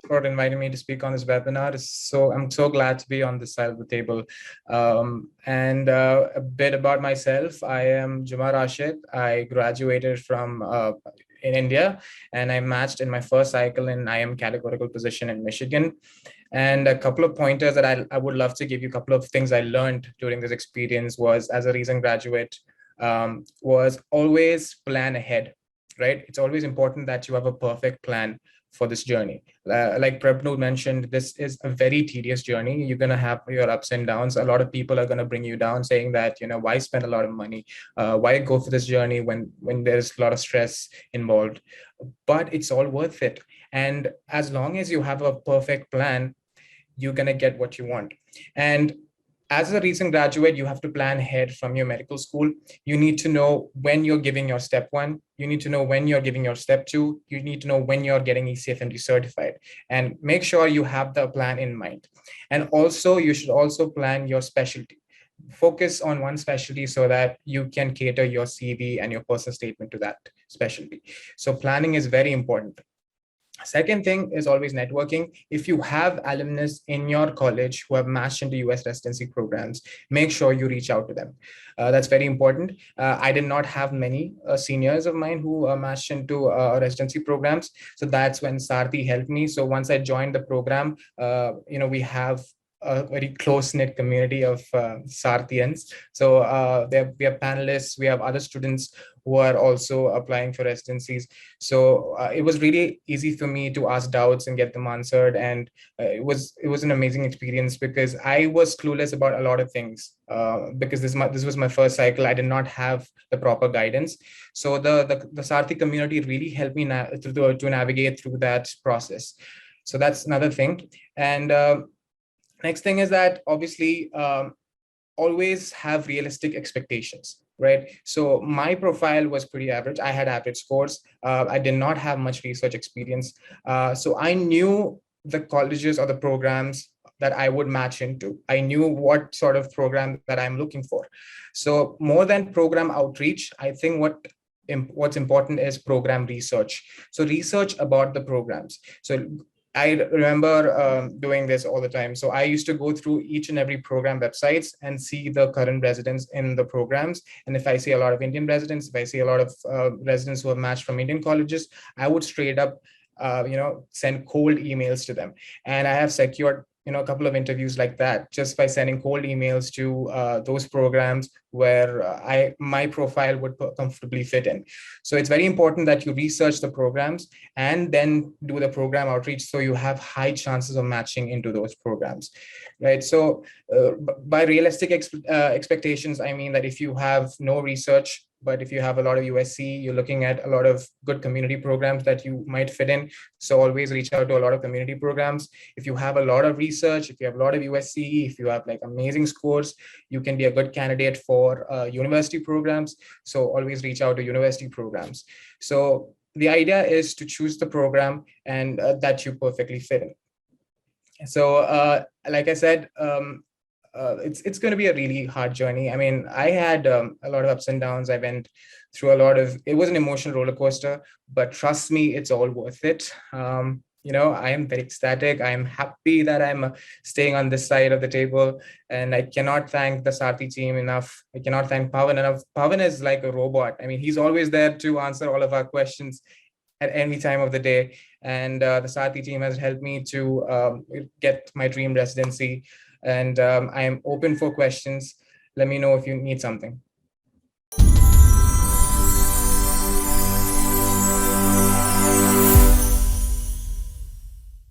for inviting me to speak on this webinar. I'm so glad to be on this side of the table. And a bit about myself. I am Juma Rashid. I graduated from in India, and I matched in my first cycle in IM categorical position in Michigan. And a couple of pointers that I would love to give you. A couple of things I learned during this experience was, as a recent graduate, was always plan ahead, right? It's always important that you have a perfect plan for this journey. Like Prabhu mentioned, this is a very tedious journey. You're going to have your ups and downs. A lot of people are going to bring you down, saying that, why spend a lot of money? Why go for this journey when there's a lot of stress involved? But it's all worth it. And as long as you have a perfect plan, you're going to get what you want. And as a recent graduate, you have to plan ahead from your medical school. You need to know when you're giving your step one. You need to know when you're giving your step two. You need to know when you're getting ECFMD certified, and make sure you have the plan in mind. And also, you should also plan your specialty. Focus on one specialty so that you can cater your CV and your personal statement to that specialty. So planning is very important. Second thing is always networking. If you have alumnus in your college who have matched into US residency programs, make sure you reach out to them. That's very important. I did not have many seniors of mine who matched into residency programs. So that's when Sarthi helped me. So once I joined the program, we have a very close-knit community of Sarthians. So we have panelists, we have other students who are also applying for residencies. So it was really easy for me to ask doubts and get them answered. And it was an amazing experience because I was clueless about a lot of things because this was my first cycle. I did not have the proper guidance. So the Sarthi community really helped me to navigate through that process. So that's another thing. And next thing is that obviously always have realistic expectations, right? So my profile was pretty average. I had average scores. I did not have much research experience. So I knew the colleges or the programs that I would match into. I knew what sort of program that I'm looking for. So more than program outreach, I think what's important is program research. So research about the programs. So I remember doing this all the time. So I used to go through each and every program websites and see the current residents in the programs. And if I see a lot of Indian residents, if I see a lot of residents who have matched from Indian colleges, I would straight up, send cold emails to them. And I have secured a couple of interviews like that just by sending cold emails to those programs where my profile would comfortably fit in. So it's very important that you research the programs and then do the program outreach so you have high chances of matching into those programs, right? So by realistic expectations, I mean that if you have no research, but if you have a lot of USC, you're looking at a lot of good community programs that you might fit in. So always reach out to a lot of community programs. If you have a lot of research, if you have a lot of USC, if you have like amazing scores, you can be a good candidate for university programs. So always reach out to university programs. So the idea is to choose the program and that you perfectly fit in. So like I said, it's going to be a really hard journey. I mean, I had a lot of ups and downs. I went through it was an emotional roller coaster, but trust me, it's all worth it. I am very ecstatic. I'm happy that I'm staying on this side of the table, and I cannot thank the Sarthi team enough. I cannot thank Pavan enough. Pavan is like a robot. I mean, he's always there to answer all of our questions at any time of the day. And the Sarthi team has helped me to get my dream residency. And I am open for questions. Let me know if you need something.